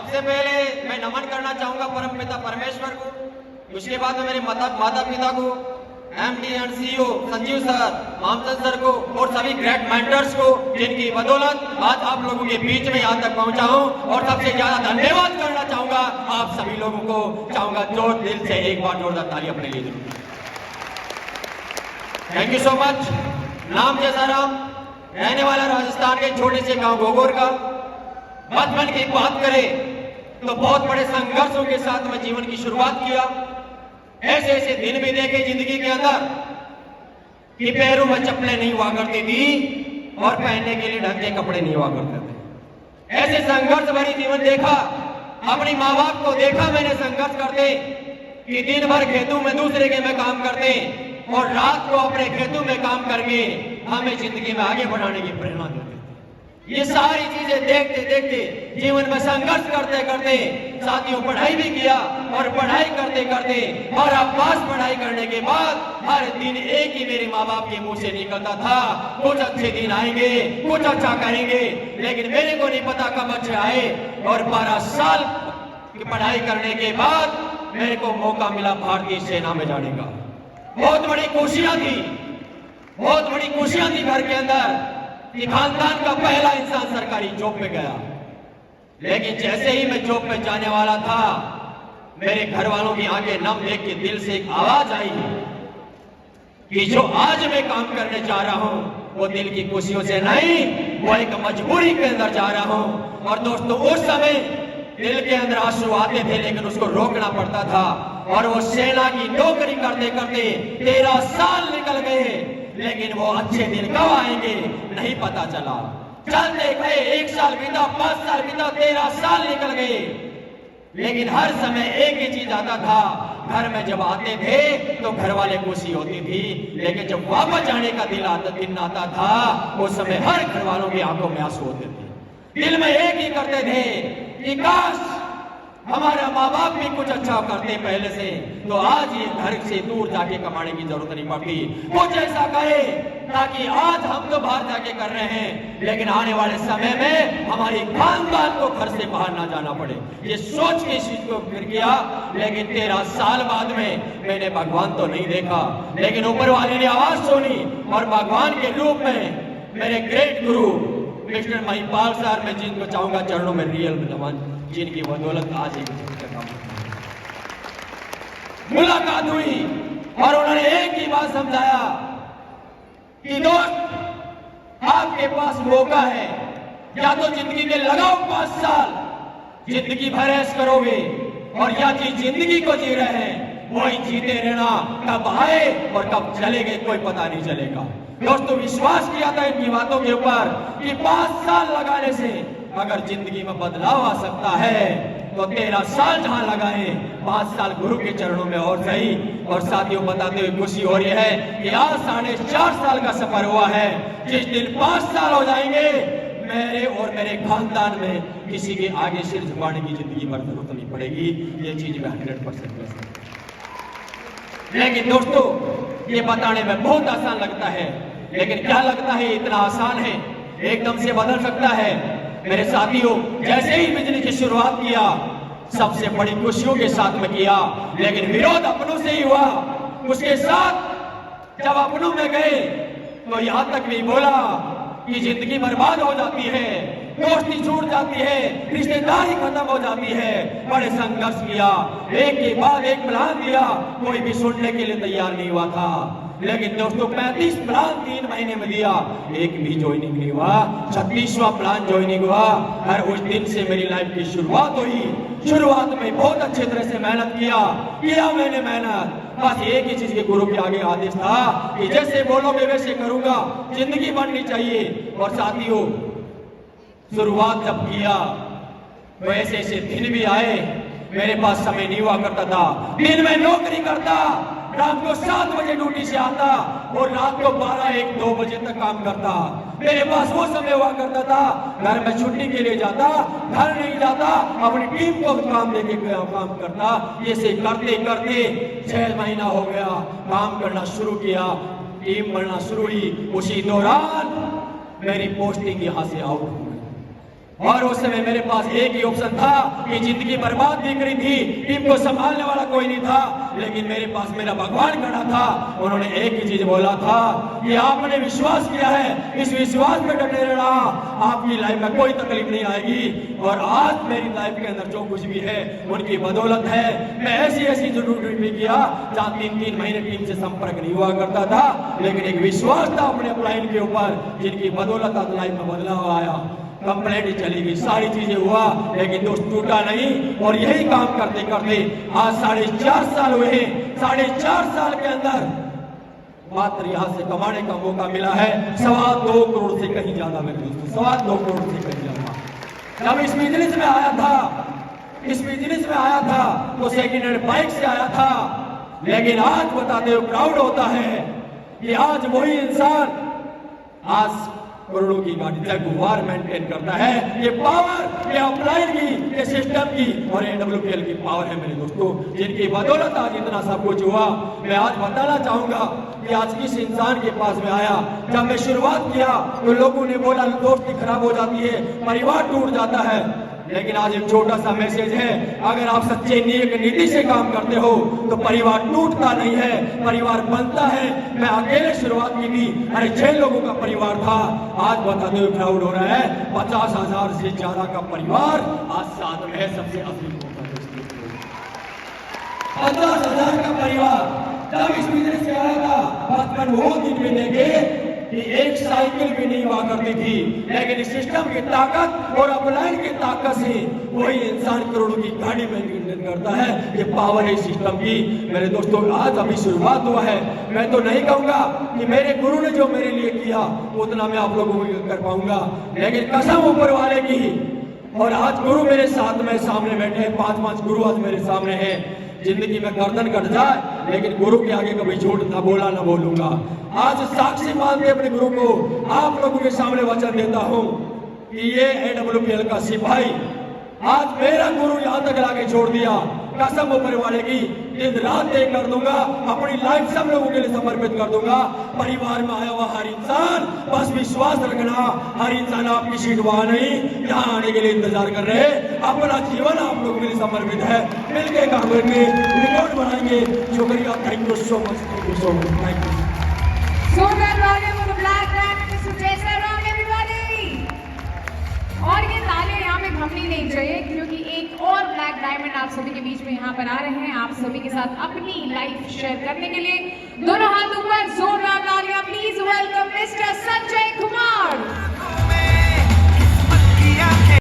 सबसे पहले मैं नमन करना चाहूंगा परमपिता परमेश्वर को, उसके बाद में मेरे माता पिता को, MD and CEO Sanjeev sir, Mamchand sir को और सभी ग्रेट मेंटर्स को, जिनकी बदौलत आज आप लोगों के बीच में यहाँ तक पहुंचा हूँ। और सबसे ज्यादा धन्यवाद करना चाहूंगा आप सभी लोगों को, चाहूंगा जोर दिल से एक बार जोरदार ताली अपने लिए जरूर। Thank you so much. नाम जैसाराम, रहने वाला राजस्थान के छोटे से गांव गोगोर का। बचपन की बात करें तो बहुत बड़े संघर्षों के साथ मैं जीवन की शुरुआत किया। ऐसे ऐसे दिन भी देखे जिंदगी के अंदर कि पैरों में चप्पलें नहीं हुआ करती थी और पहनने के लिए ढंग के कपड़े नहीं हुआ करते थे। ऐसे संघर्ष भरी जीवन देखा, अपनी माँ बाप को देखा मैंने संघर्ष करते कि दिन भर खेतों में दूसरे के में काम करते और रात को अपने खेतों में काम करके हमें जिंदगी में आगे बढ़ाने की प्रेरणा देते। ये सारी चीजें देखते देखते जीवन में संघर्ष करते करते साथियों पढ़ाई भी किया और पढ़ाई करते करते और पास पढ़ाई करने के बाद हर दिन एक ही मेरे माँ बाप के मुंह से निकलता था, कुछ अच्छे दिन आएंगे, कुछ अच्छा करेंगे। लेकिन मेरे को नहीं पता कब अच्छे आए। और 12 साल की पढ़ाई करने के बाद मेरे को मौका मिला भारतीय सेना में जाने का। बहुत बड़ी खुशियां थी, बहुत बड़ी खुशियां थी घर के अंदर कि खानदान का पहला इंसान सरकारी जॉब पे गया। लेकिन जैसे ही मैं जॉब पे जाने वाला था, मेरे घर वालों की आंखें नम देख के दिल से एक आवाज आई कि जो आज मैं काम करने जा रहा हूं वो दिल की खुशियों से नहीं, वो एक मजबूरी के अंदर जा रहा हूं। और दोस्तों उस समय दिल के अंदर आंसू आते थे, लेकिन उसको रोकना पड़ता था। और वो सेना की नौकरी करते करते 13 साल निकल गए, लेकिन वो अच्छे दिन कब आएंगे नहीं पता चला। चलते गए, 1 साल बीता, 5 साल बीता, 13 साल निकल गए। लेकिन हर समय एक ही चीज आता था, घर में जब आते थे तो घर वाले खुशी होती थी, लेकिन जब वापस जाने का दिन आता था उस समय हर घर वालों की आंखों में आंसू होते थे। दिल में एक ही करते थे कि काश हमारे माँ बाप भी कुछ अच्छा करते पहले से, तो आज ये घर से दूर जाके कमाने की जरूरत नहीं पड़ती। कुछ ऐसा करे ताकि आज हम तो बाहर जाके कर रहे हैं, लेकिन आने वाले समय में हमारी खानदान को घर से बाहर ना जाना पड़े। ये सोच के इस चीज को फिर किया। लेकिन 13 साल बाद में मैंने भगवान तो नहीं देखा, लेकिन ऊपर वाले ने आवाज सुनी और भगवान के रूप में मेरे ग्रेट गुरु मिस्टर महिपाल सर, मैं जिनको चाहूंगा चरणों में रियल नमन, जिनकी बदौलत आज एक मुलाकात हुई और उन्होंने एक ही बात समझाया कि दोस्त आपके पास मौका है, या तो जिंदगी में लगाओ 5 साल, जिंदगी भर ऐश करोगे, और या जिंदगी को जी रहे हैं वही जीते रहना, कब आए और कब चले गए कोई पता नहीं चलेगा। दोस्तों विश्वास किया था इनकी बातों के ऊपर कि 5 साल लगाने से अगर जिंदगी में बदलाव आ सकता है तो 13 साल जहां लगाए, 5 साल गुरु के चरणों में और सही। और साथियों बताते हुए खुशी हो रही है कि आज 4.5 साल का सफर हुआ है। जिस दिन 5 साल हो जाएंगे, मेरे और मेरे खानदान में किसी के आगे सिर झुकाने की जिंदगी भर जरूरत नहीं पड़ेगी। ये चीज में 100% लेकिन दोस्तों ये बताने में बहुत आसान लगता है, लेकिन क्या लगता है इतना आसान है? एकदम से बदल सकता है। मेरे साथियों, जैसे ही बिजली की शुरुआत किया सबसे बड़ी खुशियों के साथ में किया, लेकिन विरोध अपनों से ही हुआ। उसके साथ जब अपनों में गए तो यहां तक भी बोला कि जिंदगी बर्बाद हो जाती है, दोस्ती छूट जाती है, रिश्तेदारी खत्म हो जाती है। बड़े संघर्ष किया, एक के बाद एक प्लान दिया, कोई भी सुनने के लिए तैयार नहीं हुआ था। लेकिन दोस्तों 35 प्लान 3 महीने में दिया, एक भी ज्वाइनिंग नहीं हुआ। 36वां प्लान ज्वाइनिंग हुआ और उस दिन से मेरी लाइफ की शुरुआत हुई। शुरुआत में बहुत अच्छे तरह से मेहनत किया मैंने मेहनत। बस एक ही चीज के गुरु के आगे आदेश था कि जैसे बोलोगे वैसे करूंगा, जिंदगी बननी चाहिए। और साथियों शुरुआत जब किया तो ऐसे ऐसे दिन भी आए, मेरे पास समय नहीं हुआ करता था। दिन में नौकरी करता, रात को 7 बजे ड्यूटी से आता और रात को 12, 1, 2 बजे तक काम करता। मेरे पास वो समय हुआ करता था, घर में छुट्टी के लिए जाता, घर नहीं जाता, अपनी टीम को काम देके काम करता। ये से करते करते 6 महीना हो गया, काम करना शुरू किया, टीम बनना शुरू हुई। उसी दौरान मेरी पोस्टिंग यहाँ से आउट हो गई। और उस समय मेरे पास एक ही ऑप्शन था कि जिंदगी बर्बाद दिख रही थी, टीम को संभालने वाला कोई नहीं था, लेकिन मेरे पास मेरा भगवान खड़ा था। उन्होंने एक ही चीज बोला था कि आपने विश्वास किया है, इस विश्वास में डटे रहना, आपकी लाइफ में कोई तकलीफ नहीं आएगी। और आज मेरी लाइफ के अंदर जो कुछ भी है उनकी बदौलत है। मैं ऐसी जरूर भी किया जहाँ 3-3 महीने टीम से संपर्क नहीं हुआ करता था, लेकिन एक विश्वास था अपने अपलाइन के ऊपर, जिनकी बदौलत आज लाइफ में बदलाव आया। कंप्लेंट चली गई, सारी चीजें हुआ, लेकिन दोस्त टूटा नहीं। और यही काम करते करते आज 4.5 साल हुए हैं। 4.5 साल के अंदर मात्र यहाँ से कमाने का मौका मिला है 2.25 करोड़ से कहीं ज्यादा। मेरे दोस्तों 2.25 करोड़ से कहीं ज्यादा। जब इस बिजनेस में आया था तो सेकेंड हैंड बाइक से आया था, लेकिन आज बताते हुए प्राउड होता है कि आज वही इंसान आज करोड़ों की गाड़ी जगुवार मेंटेन करता है। ये पावर, ये अपलाइन की, ये सिस्टम की और AWPL की पावर है मेरे दोस्तों, जिनकी बदौलत आज इतना सब कुछ हुआ। मैं आज बताना चाहूंगा कि आज किस इंसान के पास में आया। जब मैं शुरुआत किया तो लोगों ने बोला दोस्ती खराब हो जाती है, परिवार टूट जाता है, लेकिन आज एक छोटा सा मैसेज है, अगर आप सच्चे नीति से काम करते हो तो परिवार टूटता नहीं है, परिवार बनता है। मैं अकेले शुरुआत की थी, अरे 6 लोगों का परिवार था, आज बताते हुए प्राउड हो रहा है 50,000 से ज्यादा का परिवार आज साथ में है। सबसे असली 50,000 का परिवार। जब इस बिजनेस से आया था बचपन वो दिन में देखे कि एक साइकिल भी नहीं हुआ करती थी, लेकिन इस सिस्टम की ताकत और अपलाइन की ताकत से वही इंसान करोड़ों की गाड़ी मेंटेन करता है। ये पावर है सिस्टम की। मेरे दोस्तों आज अभी शुरुआत हुआ है। मैं तो नहीं कहूंगा कि मेरे गुरु ने जो मेरे लिए किया उतना मैं आप लोगों को कर पाऊंगा, लेकिन कसम ऊपर वाले की। और आज गुरु मेरे साथ में सामने बैठे हैं, 5 गुरु आज मेरे सामने हैं। जिंदगी में गर्दन कट जाए लेकिन गुरु के आगे कभी झूठ ना बोला ना बोलूंगा। आज साक्षी मान के अपने गुरु को आप लोगों के सामने वचन देता हूं कि ये AWPL का सिपाही आज मेरा गुरु यहां तक लाके छोड़ दिया। कसम ऊपर वाले की दिन रात तय कर दूंगा, अपनी लाइफ सब लोगों के लिए समर्पित कर दूंगा। परिवार में आया हुआ हर इंसान बस विश्वास रखना, हर इंसान आपकी सीट वहां नहीं, यहाँ आने के लिए इंतजार कर रहे। अपना जीवन आप लोगों के लिए समर्पित है। मिलके काम करेंगे, रिकॉर्ड बनाएंगे। शुक्रिया, thank you so much, thank you so much, thank you. और ये तालियां यहाँ पे थमनी नहीं चाहिए, क्योंकि एक और ब्लैक डायमंड आप सभी के बीच में यहाँ पर आ रहे हैं, आप सभी के साथ अपनी लाइफ शेयर करने के लिए। दोनों हाथ ऊपर, जोरदार तालियां please welcome mister Sanjay Kumar.